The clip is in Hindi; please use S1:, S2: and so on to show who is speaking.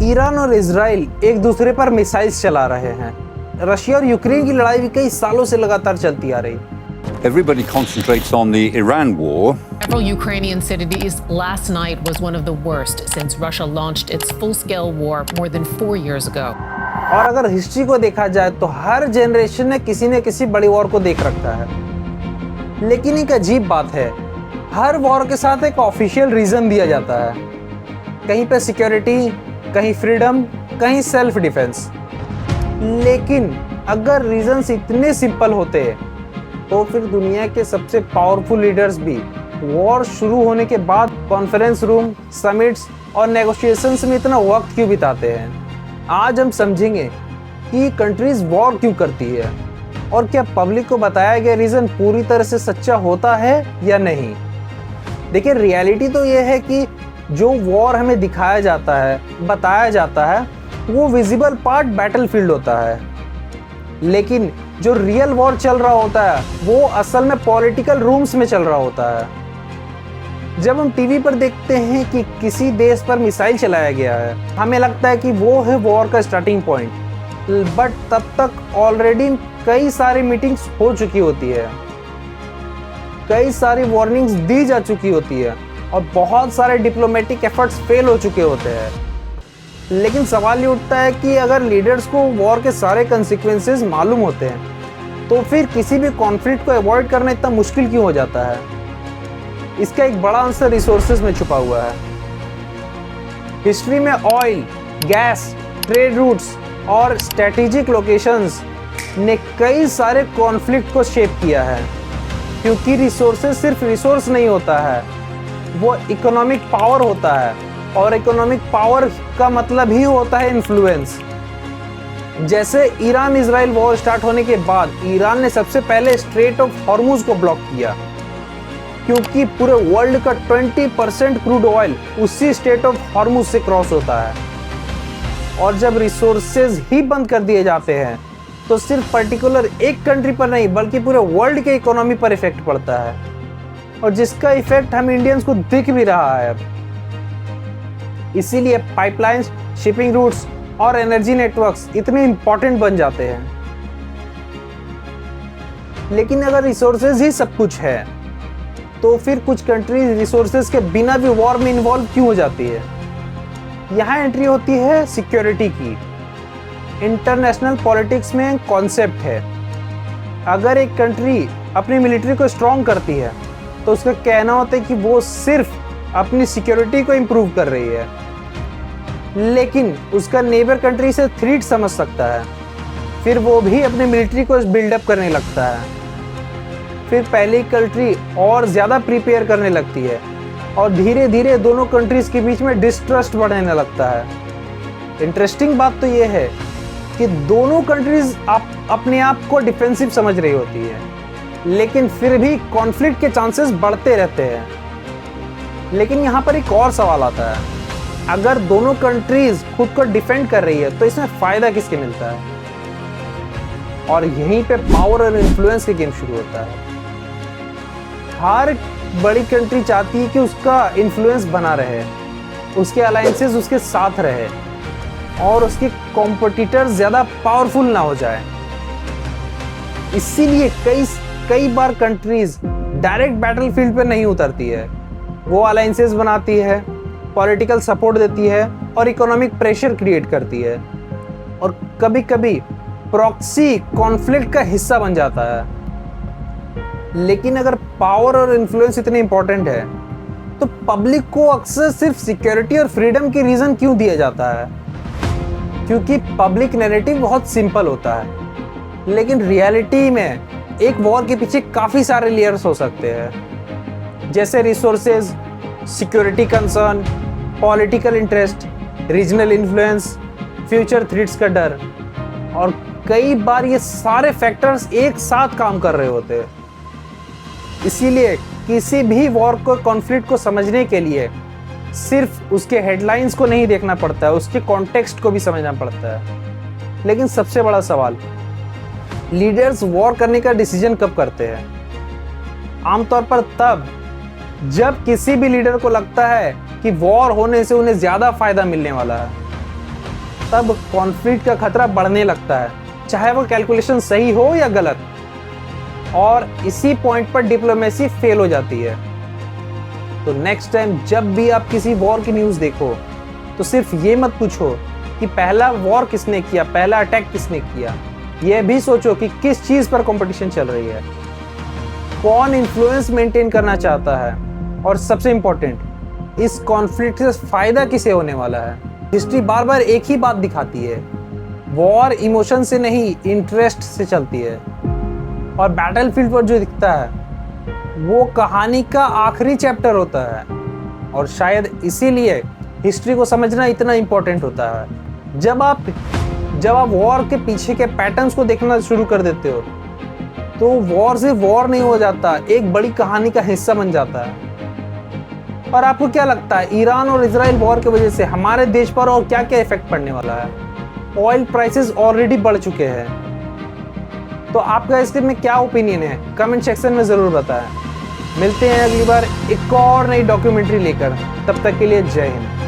S1: ईरान और इजराइल एक दूसरे पर मिसाइल्स चला रहे हैं। रशिया और यूक्रेन की लड़ाई भी कई सालों से लगातार चलती आ रही।
S2: Everybody concentrates on the Iran war.
S3: Several Ukrainian cities last night was one of the worst since Russia launched its full-scale war more than 4 years ago.
S1: और अगर हिस्ट्री को देखा जाए तो हर जनरेशन ने किसी न किसी बड़ी वॉर को देख रखा है। लेकिन एक अजीब बात है, हर वॉर के साथ एक ऑफिशियल रीजन दिया जाता है। कहीं पे सिक्योरिटी, कहीं फ्रीडम, कहीं सेल्फ डिफेंस। लेकिन अगर रीजंस इतने सिंपल होते तो फिर दुनिया के सबसे पावरफुल लीडर्स भी वॉर शुरू होने के बाद कॉन्फ्रेंस रूम, समिट्स और नेगोशिएशंस में इतना वक्त क्यों बिताते हैं। आज हम समझेंगे कि कंट्रीज वॉर क्यों करती है और क्या पब्लिक को बताया गया रीजन पूरी तरह से सच्चा होता है या नहीं। देखिए, रियलिटी तो ये है कि जो वॉर हमें दिखाया जाता है, बताया जाता है, वो विजिबल पार्ट बैटलफील्ड होता है। लेकिन जो रियल वॉर चल रहा होता है वो असल में पॉलिटिकल रूम्स में चल रहा होता है। जब हम टीवी पर देखते हैं कि किसी देश पर मिसाइल चलाया गया है, हमें लगता है कि वो है वॉर का स्टार्टिंग पॉइंट। बट तब तक ऑलरेडी कई सारी मीटिंग्स हो चुकी होती है, कई सारी वार्निंग्स दी जा चुकी होती है और बहुत सारे डिप्लोमेटिक एफर्ट्स फेल हो चुके होते हैं। लेकिन सवाल ये उठता है कि अगर लीडर्स को वॉर के सारे कंसिक्वेंसेस मालूम होते हैं तो फिर किसी भी कॉन्फ्लिक्ट को अवॉइड करना इतना मुश्किल क्यों हो जाता है। इसका एक बड़ा आंसर रिसोर्सेज में छुपा हुआ है। हिस्ट्री में ऑयल, गैस, ट्रेड रूट्स और स्ट्रेटेजिक लोकेशंस ने कई सारे कॉन्फ्लिक्ट को शेप किया है, क्योंकि रिसोर्सेज सिर्फ रिसोर्स नहीं होता है, वो इकोनॉमिक पावर होता है और इकोनॉमिक पावर का मतलब ही होता है इन्फ्लुएंस। जैसे ईरान इजराइल वॉर स्टार्ट होने के बाद ईरान ने सबसे पहले स्ट्रेट ऑफ हॉर्मुज को ब्लॉक किया, क्योंकि पूरे वर्ल्ड का 20% क्रूड ऑयल उसी स्ट्रेट ऑफ हॉर्मुज से क्रॉस होता है। और जब रिसोर्सेज ही बंद कर दिए जाते हैं तो सिर्फ पर्टिकुलर एक कंट्री पर नहीं बल्कि पूरे वर्ल्ड के इकोनॉमी पर इफेक्ट पड़ता है, और जिसका इफेक्ट हम इंडियंस को दिख भी रहा है अब। इसीलिए पाइपलाइंस, शिपिंग रूट्स और एनर्जी नेटवर्क्स इतने इंपॉर्टेंट बन जाते हैं। लेकिन अगर रिसोर्सेज ही सब कुछ है तो फिर कुछ कंट्रीज रिसोर्सेज के बिना भी वॉर में इन्वॉल्व क्यों हो जाती है। यहाँ एंट्री होती है सिक्योरिटी की। इंटरनेशनल पॉलिटिक्स में कॉन्सेप्ट है, अगर एक कंट्री अपनी मिलिट्री को स्ट्रॉन्ग करती है तो उसका कहना होता है कि वो सिर्फ अपनी सिक्योरिटी को इंप्रूव कर रही है, लेकिन उसका नेबर कंट्री से थ्रेट समझ सकता है, फिर वो भी अपनी मिलिट्री को बिल्डअप करने लगता है। फिर पहली कंट्री और ज़्यादा प्रिपेयर करने लगती है और धीरे धीरे दोनों कंट्रीज के बीच में डिस्ट्रस्ट बढ़ने लगता है। इंटरेस्टिंग बात तो ये है कि दोनों कंट्रीज अपने आप को डिफेंसिव समझ रही होती है, लेकिन फिर भी कॉन्फ्लिक्ट के चांसेस बढ़ते रहते हैं। लेकिन यहाँ पर एक और सवाल आता है, अगर दोनों कंट्रीज खुद को डिफेंड कर रही है तो इसमें फायदा किसके मिलता है। और यहीं पे पावर और इन्फ्लुएंस की गेम शुरू होता है। हर बड़ी कंट्री चाहती है कि उसका इन्फ्लुएंस बना रहे, उसके अलायंसेस उसके साथ रहे और उसके कॉम्पिटिटर्स ज्यादा पावरफुल ना हो जाए। इसीलिए कई बार कंट्रीज डायरेक्ट बैटलफील्ड पे नहीं उतरती है, वो अलायंसेस बनाती है, पॉलिटिकल सपोर्ट देती है और इकोनॉमिक प्रेशर क्रिएट करती है, और कभी कभी प्रॉक्सी कॉन्फ्लिक्ट का हिस्सा बन जाता है। लेकिन अगर पावर और इन्फ्लुएंस इतने इंपॉर्टेंट है तो पब्लिक को अक्सर सिर्फ सिक्योरिटी और फ्रीडम की रीजन क्यों दिया जाता है। क्योंकि पब्लिक नैरेटिव बहुत सिंपल होता है, लेकिन रियलिटी में एक वॉर के पीछे काफी सारे लेयर्स हो सकते हैं, जैसे resources, security concern, political interest, regional influence, future threats का डर, और कई बार ये सारे फैक्टर्स एक साथ काम कर रहे होते हैं। इसीलिए किसी भी वॉर को, कॉन्फ्लिक्ट को समझने के लिए सिर्फ उसके हेडलाइंस को नहीं देखना पड़ता है, उसके कॉन्टेक्स्ट को भी समझना पड़ता है। लेकिन सबसे बड़ा सवाल, लीडर्स वॉर करने का डिसीजन कब करते हैं? आमतौर पर तब जब किसी भी लीडर को लगता है कि वॉर होने से उन्हें ज्यादा फायदा मिलने वाला है। तब कॉन्फ्लिक्ट का खतरा बढ़ने लगता है, चाहे वो कैलकुलेशन सही हो या गलत। और इसी पॉइंट पर डिप्लोमेसी फेल हो जाती है। तो नेक्स्ट टाइम जब भी आप किसी वॉर की न्यूज़ देखो तो सिर्फ ये मत पूछो कि पहला वॉर किसने किया, पहला अटैक किसने किया। यह भी सोचो कि किस चीज़ पर कंपटीशन चल रही है, कौन इन्फ्लुएंस मेंटेन करना चाहता है, और सबसे इंपॉर्टेंट इस कॉन्फ्लिक्ट से फायदा किसे होने वाला है। हिस्ट्री बार बार एक ही बात दिखाती है, वॉर इमोशन से नहीं इंटरेस्ट से चलती है। और बैटलफील्ड पर जो दिखता है वो कहानी का आखिरी चैप्टर होता है। और शायद इसीलिए हिस्ट्री को समझना इतना इंपॉर्टेंट होता है। जब आप वॉर के पीछे के पैटर्न्स को देखना शुरू कर देते हो तो वॉर से वॉर नहीं हो जाता, एक बड़ी कहानी का हिस्सा बन जाता है। और आपको क्या लगता है ईरान और इजराइल वॉर की वजह से हमारे देश पर और क्या क्या इफेक्ट पड़ने वाला है? ऑयल प्राइसेस ऑलरेडी बढ़ चुके हैं। तो आपका इसके में क्या ओपिनियन है, कमेंट सेक्शन में ज़रूर बताएं। मिलते हैं अगली बार एक और नई डॉक्यूमेंट्री लेकर, तब तक के लिए जय हिंद।